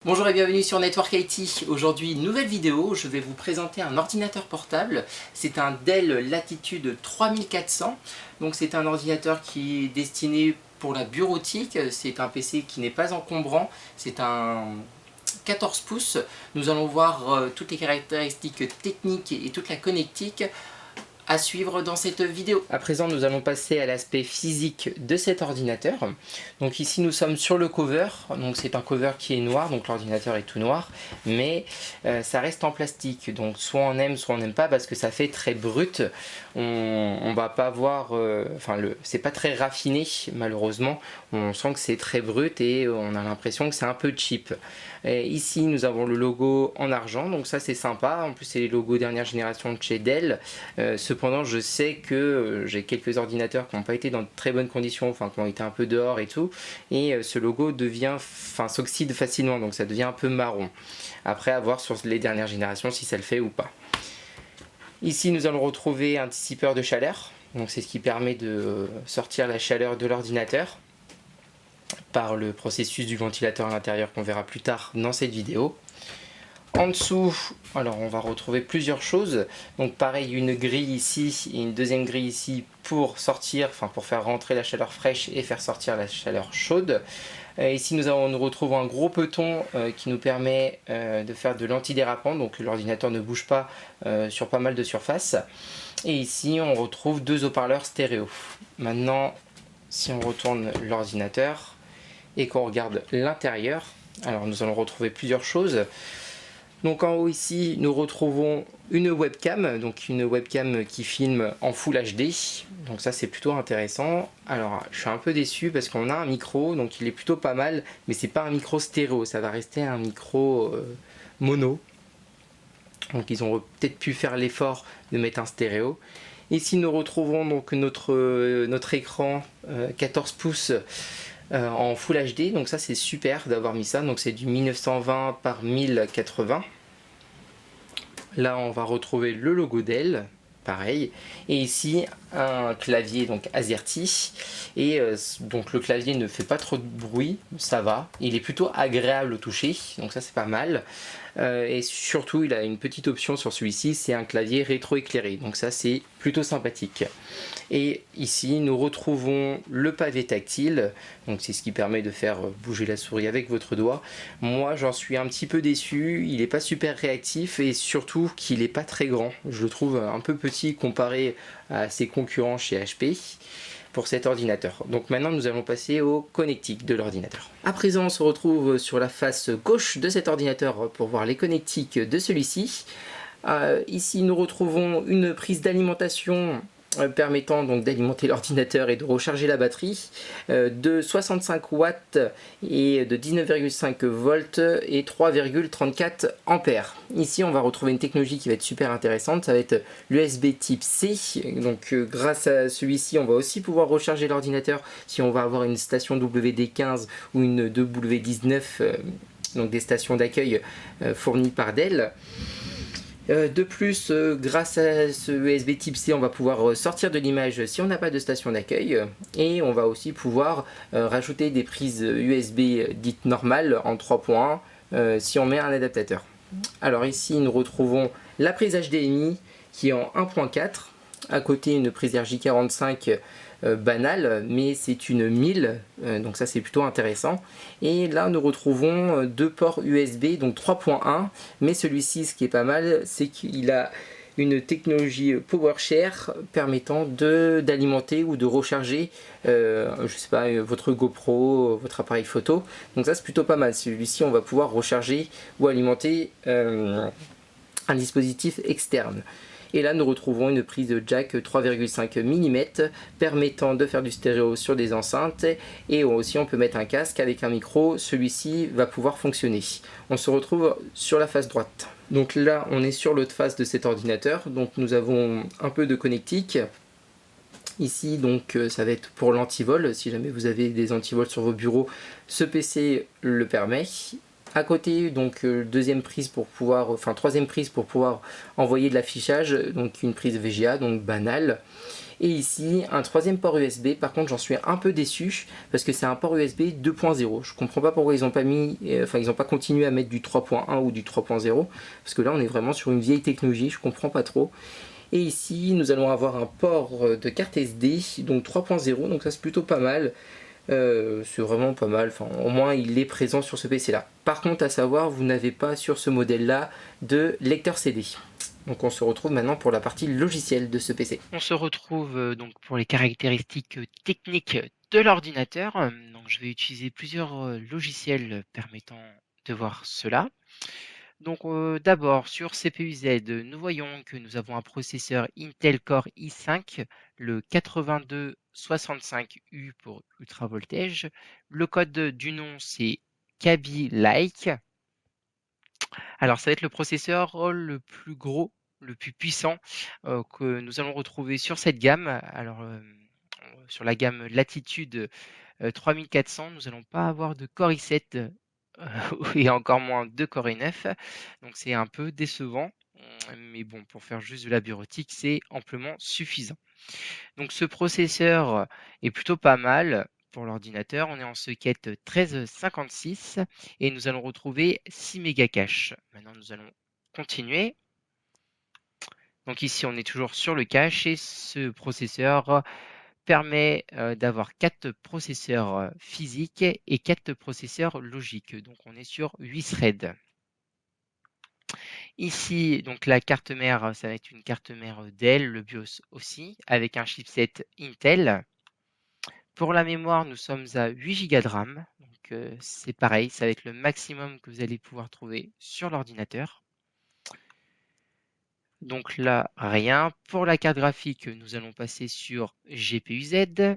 Bonjour et bienvenue sur Network IT. Aujourd'hui, nouvelle vidéo, je vais vous présenter un ordinateur portable. C'est un Dell Latitude 3400. Donc c'est un ordinateur qui est destiné pour la bureautique. C'est un PC qui n'est pas encombrant. C'est un 14 pouces. Nous allons voir toutes les caractéristiques techniques et toute la connectique à suivre dans cette vidéo. À présent, nous allons passer à l'aspect physique de cet ordinateur. Donc ici, nous sommes sur le cover. Donc c'est un cover qui est noir, donc l'ordinateur est tout noir, mais ça reste en plastique. Donc soit on aime, soit on n'aime pas, parce que ça fait très brut. On va pas voir, c'est pas très raffiné malheureusement. On sent que c'est très brut et on a l'impression que c'est un peu cheap. Et ici, nous avons le logo en argent, donc ça c'est sympa. En plus, c'est les logos dernière génération de chez Dell. Cependant, je sais que j'ai quelques ordinateurs qui n'ont pas été dans de très bonnes conditions, enfin qui ont été un peu dehors et tout, et ce logo s'oxyde facilement, donc ça devient un peu marron. Après, à voir sur les dernières générations si ça le fait ou pas. Ici, nous allons retrouver un dissipeur de chaleur, donc c'est ce qui permet de sortir la chaleur de l'ordinateur par le processus du ventilateur à l'intérieur qu'on verra plus tard dans cette vidéo. En dessous, alors on va retrouver plusieurs choses. Donc pareil, une grille ici et une deuxième grille ici pour sortir, pour faire rentrer la chaleur fraîche et faire sortir la chaleur chaude. Ici nous retrouvons un gros peton qui nous permet de faire de l'antidérapant, donc l'ordinateur ne bouge pas sur pas mal de surfaces. Et ici on retrouve deux haut-parleurs stéréo. Maintenant, si on retourne l'ordinateur et qu'on regarde l'intérieur, alors nous allons retrouver plusieurs choses. Donc en haut ici, nous retrouvons une webcam, qui filme en Full HD. Donc ça c'est plutôt intéressant. Alors je suis un peu déçu parce qu'on a un micro, donc il est plutôt pas mal, mais c'est pas un micro stéréo, ça va rester un micro mono. Donc ils ont peut-être pu faire l'effort de mettre un stéréo. Ici nous retrouvons donc notre écran 14 pouces en Full HD, donc ça c'est super d'avoir mis ça, donc c'est du 1920 par 1080. Là on va retrouver le logo Dell, pareil, et ici un clavier donc AZERTY, et donc le clavier ne fait pas trop de bruit, ça va, il est plutôt agréable au toucher, donc ça c'est pas mal. Et surtout il a une petite option sur celui-ci, c'est un clavier rétro-éclairé, donc ça c'est plutôt sympathique. Et ici nous retrouvons le pavé tactile, donc c'est ce qui permet de faire bouger la souris avec votre doigt. Moi j'en suis un petit peu déçu, il n'est pas super réactif et surtout qu'il n'est pas très grand, je le trouve un peu petit comparé à ses concurrents chez HP pour cet ordinateur. Donc maintenant nous allons passer au connectiques de l'ordinateur. À présent on se retrouve sur la face gauche de cet ordinateur pour voir les connectiques de celui-ci. Ici nous retrouvons une prise d'alimentation permettant donc d'alimenter l'ordinateur et de recharger la batterie de 65 watts et de 19,5 volts et 3,34 ampères. Ici on va retrouver une technologie qui va être super intéressante, ça va être l'USB type C. Donc grâce à celui-ci on va aussi pouvoir recharger l'ordinateur si on va avoir une station WD15 ou une W19, donc des stations d'accueil fournies par Dell. De plus, grâce à ce USB type C, on va pouvoir sortir de l'image si on n'a pas de station d'accueil, et on va aussi pouvoir rajouter des prises USB dites normales en 3.1 si on met un adaptateur. Alors ici nous retrouvons la prise HDMI qui est en 1.4, à côté une prise RJ45 banale, mais c'est une 1000, donc ça c'est plutôt intéressant. Et là nous retrouvons deux ports USB, donc 3.1, mais celui-ci, ce qui est pas mal, c'est qu'il a une technologie PowerShare permettant d'alimenter ou de recharger je sais pas, votre GoPro, votre appareil photo. Donc ça c'est plutôt pas mal. Celui-ci on va pouvoir recharger ou alimenter un dispositif externe. Et là nous retrouvons une prise de jack 3,5 mm permettant de faire du stéréo sur des enceintes, et aussi on peut mettre un casque avec un micro, celui-ci va pouvoir fonctionner. On se retrouve sur la face droite. Donc là on est sur l'autre face de cet ordinateur, donc nous avons un peu de connectique. Ici donc ça va être pour l'antivol, si jamais vous avez des antivols sur vos bureaux, ce PC le permet. À côté, donc deuxième prise pour pouvoir, enfin troisième prise pour pouvoir envoyer de l'affichage, donc une prise VGA, donc banale. Et ici, un troisième port USB. Par contre, j'en suis un peu déçu parce que c'est un port USB 2.0. Je comprends pas pourquoi ils ont pas mis, enfin ils ont pas continué à mettre du 3.1 ou du 3.0 parce que là, on est vraiment sur une vieille technologie. Je comprends pas trop. Et ici, nous allons avoir un port de carte SD, donc 3.0. Donc ça, c'est plutôt pas mal. C'est vraiment pas mal, enfin, au moins il est présent sur ce PC là. Par contre, à savoir, vous n'avez pas sur ce modèle là de lecteur CD. Donc on se retrouve maintenant pour la partie logicielle de ce PC. On se retrouve donc pour les caractéristiques techniques de l'ordinateur. Donc je vais utiliser plusieurs logiciels permettant de voir cela. Donc d'abord sur CPU-Z, nous voyons que nous avons un processeur Intel Core i5, le 8265U pour Ultra Voltage. Le code du nom c'est Kaby Like. Alors ça va être le processeur le plus gros, le plus puissant que nous allons retrouver sur cette gamme. Alors sur la gamme Latitude 3400, nous n'allons pas avoir de Core i7 et encore moins de Core i9. Donc c'est un peu décevant. Mais bon, pour faire juste de la bureautique, c'est amplement suffisant. Donc ce processeur est plutôt pas mal pour l'ordinateur. On est en socket 1356 et nous allons retrouver 6 mégas cache. Maintenant, nous allons continuer. Donc ici, on est toujours sur le cache et ce processeur permet d'avoir 4 processeurs physiques et 4 processeurs logiques. Donc on est sur 8 threads. Ici, donc la carte mère, ça va être une carte mère Dell, le BIOS aussi, avec un chipset Intel. Pour la mémoire, nous sommes à 8 Go de RAM. Donc c'est pareil, ça va être le maximum que vous allez pouvoir trouver sur l'ordinateur. Donc là, rien. Pour la carte graphique, nous allons passer sur GPU-Z.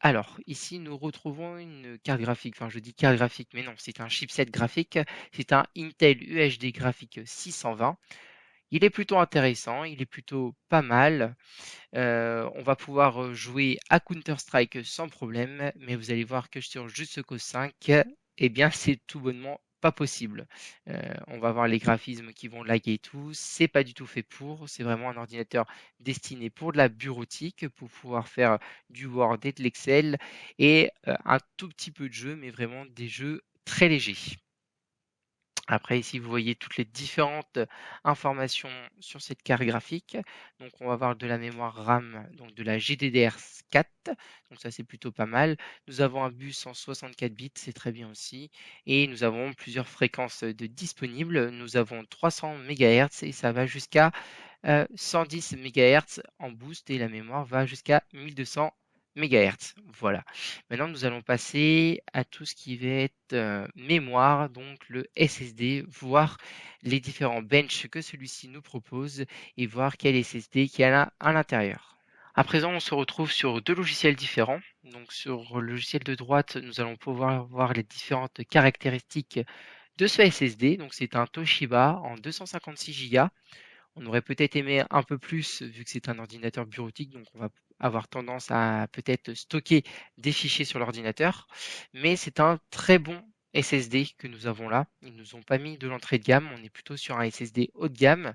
Alors, ici, nous retrouvons une carte graphique. Enfin, je dis carte graphique, mais non, c'est un chipset graphique. C'est un Intel UHD graphique 620. Il est plutôt intéressant, il est plutôt pas mal. On va pouvoir jouer à Counter-Strike sans problème, mais vous allez voir que sur Just Cause 5, eh bien, c'est tout bonnement pas possible. On va voir les graphismes qui vont laguer et tout. C'est pas du tout fait pour. C'est vraiment un ordinateur destiné pour de la bureautique, pour pouvoir faire du Word et de l'Excel et un tout petit peu de jeu, mais vraiment des jeux très légers. Après, ici, vous voyez toutes les différentes informations sur cette carte graphique. Donc, on va avoir de la mémoire RAM, donc de la GDDR4. Donc, ça, c'est plutôt pas mal. Nous avons un bus en 64 bits, c'est très bien aussi. Et nous avons plusieurs fréquences de disponibles. Nous avons 300 MHz et ça va jusqu'à 110 MHz en boost et la mémoire va jusqu'à 1200 MHz. Voilà. Maintenant, nous allons passer à tout ce qui va être mémoire, donc le SSD, voir les différents benches que celui-ci nous propose et voir quel SSD qu'il y a à l'intérieur. À présent, on se retrouve sur deux logiciels différents. Donc, sur le logiciel de droite, nous allons pouvoir voir les différentes caractéristiques de ce SSD. Donc, c'est un Toshiba en 256 Go. On aurait peut-être aimé un peu plus vu que c'est un ordinateur bureautique, donc on va avoir tendance à peut-être stocker des fichiers sur l'ordinateur. Mais c'est un très bon SSD que nous avons là. Ils nous ont pas mis de l'entrée de gamme, on est plutôt sur un SSD haut de gamme.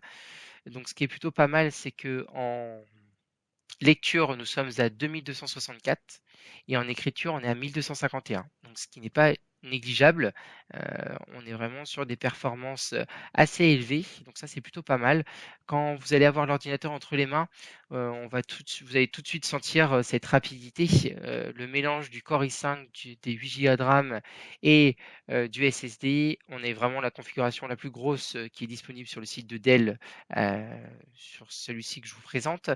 Donc ce qui est plutôt pas mal, c'est que en lecture, nous sommes à 2264 et en écriture, on est à 1251. Donc ce qui n'est pas négligeable. On est vraiment sur des performances assez élevées. Donc ça, c'est plutôt pas mal. Quand vous allez avoir l'ordinateur entre les mains, vous allez tout de suite sentir cette rapidité. Le mélange du Core i5, des 8 Go de RAM et du SSD. On est vraiment la configuration la plus grosse qui est disponible sur le site de Dell, sur celui-ci que je vous présente.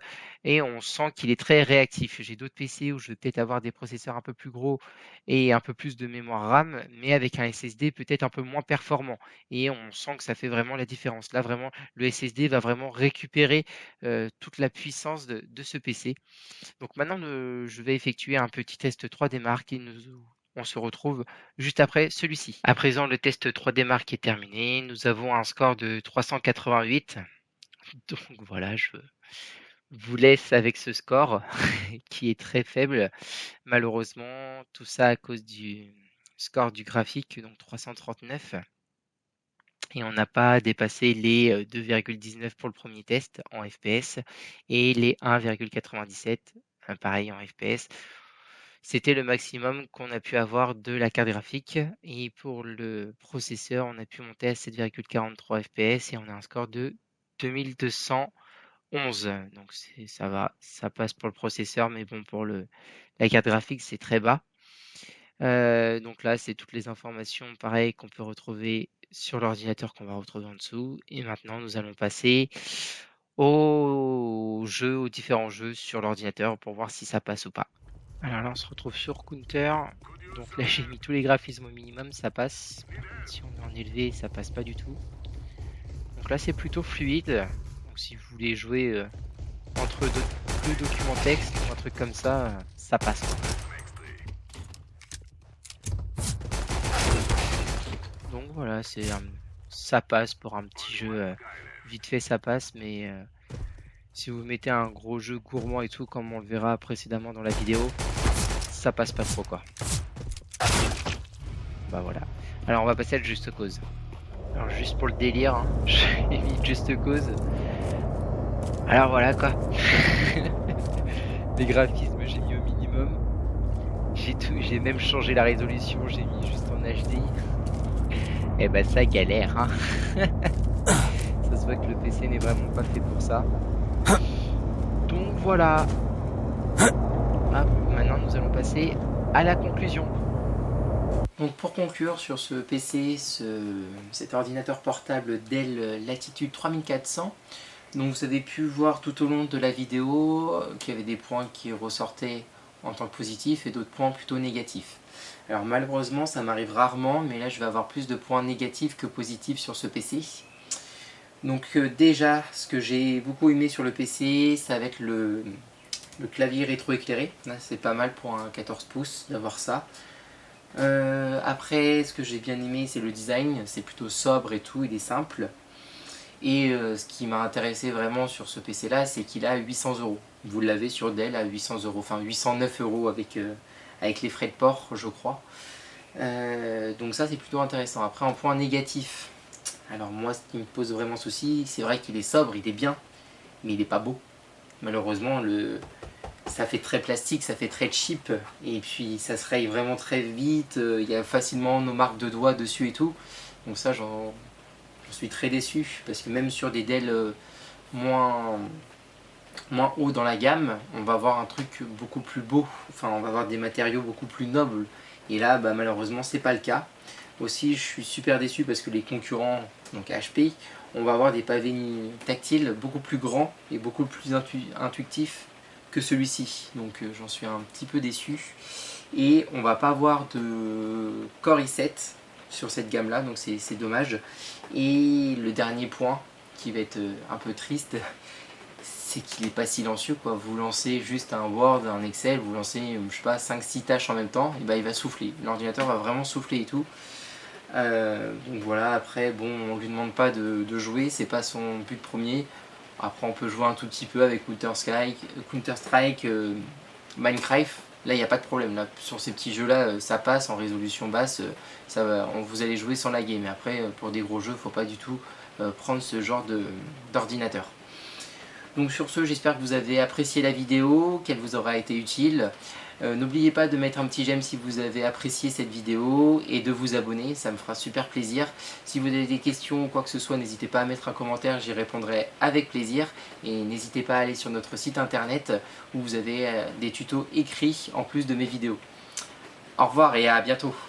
Et on sent qu'il est très réactif. J'ai d'autres PC où je vais peut-être avoir des processeurs un peu plus gros et un peu plus de mémoire RAM, mais avec un SSD peut-être un peu moins performant. Et on sent que ça fait vraiment la différence. Là, vraiment, le SSD va vraiment récupérer toute la puissance de ce PC. Donc maintenant, je vais effectuer un petit test 3D Mark et on se retrouve juste après celui-ci. À présent, le test 3D Mark est terminé. Nous avons un score de 388. Donc voilà, je vous laisse avec ce score qui est très faible. Malheureusement, tout ça à cause du score du graphique, donc 339. Et on n'a pas dépassé les 2,19 pour le premier test en FPS et les 1,97 pareil en FPS. C'était le maximum qu'on a pu avoir de la carte graphique. Et pour le processeur, on a pu monter à 7,43 FPS et on a un score de 2211. Donc ça va, ça passe pour le processeur, mais bon, pour la carte graphique, c'est très bas. Donc là, c'est toutes les informations pareil qu'on peut retrouver sur l'ordinateur qu'on va retrouver en dessous. Et maintenant, nous allons passer aux différents jeux sur l'ordinateur pour voir si ça passe ou pas. Alors là, on se retrouve sur Counter. Donc là, j'ai mis tous les graphismes au minimum, ça passe. Si on est en élevé, ça passe pas du tout. Donc là, c'est plutôt fluide. Donc si vous voulez jouer entre deux documents texte ou un truc comme ça passe. Donc voilà, ça passe pour un petit jeu. Vite fait, ça passe, mais si vous mettez un gros jeu gourmand et tout, comme on le verra précédemment dans la vidéo, ça passe pas trop quoi. Bah voilà. Alors on va passer à Just Cause. Alors juste pour le délire, hein, j'ai mis Just Cause. Alors voilà quoi. Les graphismes j'ai mis au minimum. J'ai même changé la résolution, j'ai mis juste en HD. Et bah ça galère hein. Ça se voit que le PC n'est vraiment pas fait pour ça. Donc voilà. Ah, maintenant nous allons passer à la conclusion. Donc pour conclure sur ce PC, cet ordinateur portable Dell Latitude 3400, donc vous avez pu voir tout au long de la vidéo qu'il y avait des points qui ressortaient en tant que positifs et d'autres points plutôt négatifs. Alors malheureusement ça m'arrive rarement, mais là je vais avoir plus de points négatifs que positifs sur ce PC. Donc déjà, ce que j'ai beaucoup aimé sur le PC, ça va être le clavier rétroéclairé. Là c'est pas mal pour un 14 pouces d'avoir ça. Après, ce que j'ai bien aimé, c'est le design. C'est plutôt sobre et tout, il est simple. Et ce qui m'a intéressé vraiment sur ce PC là, c'est qu'il a 800 euros. Vous l'avez sur Dell à 800 euros, enfin 809 euros avec les frais de port, je crois. Donc ça, c'est plutôt intéressant. Après, en point négatif, alors moi, ce qui me pose vraiment souci, c'est vrai qu'il est sobre, il est bien, mais il n'est pas beau. Malheureusement, ça fait très plastique, ça fait très cheap, et puis ça se raye vraiment très vite, il y a facilement nos marques de doigts dessus et tout. Donc ça, j'en suis très déçu, parce que même sur des Dell moins haut dans la gamme, on va avoir un truc beaucoup plus beau, enfin on va avoir des matériaux beaucoup plus nobles, et là bah, malheureusement c'est pas le cas. Aussi je suis super déçu parce que les concurrents, donc HP, on va avoir des pavés tactiles beaucoup plus grands et beaucoup plus intuitifs que celui-ci, donc j'en suis un petit peu déçu. Et on va pas avoir de Core i7 sur cette gamme là, donc c'est dommage. Et le dernier point qui va être un peu triste, c'est qu'il n'est pas silencieux quoi. Vous lancez juste un Word, un Excel, vous lancez je sais pas 5-6 tâches en même temps, et bah il va souffler, l'ordinateur va vraiment souffler et tout. Donc voilà, après bon, on lui demande pas de jouer, c'est pas son but premier. Après on peut jouer un tout petit peu avec Counter-Strike, Minecraft, là il n'y a pas de problème, là sur ces petits jeux là ça passe en résolution basse, ça va, vous allez jouer sans laguer, mais après pour des gros jeux faut pas du tout prendre ce genre d'ordinateur. Donc sur ce, j'espère que vous avez apprécié la vidéo, qu'elle vous aura été utile. N'oubliez pas de mettre un petit j'aime si vous avez apprécié cette vidéo et de vous abonner, ça me fera super plaisir. Si vous avez des questions ou quoi que ce soit, n'hésitez pas à mettre un commentaire, j'y répondrai avec plaisir. Et n'hésitez pas à aller sur notre site internet où vous avez des tutos écrits en plus de mes vidéos. Au revoir et à bientôt.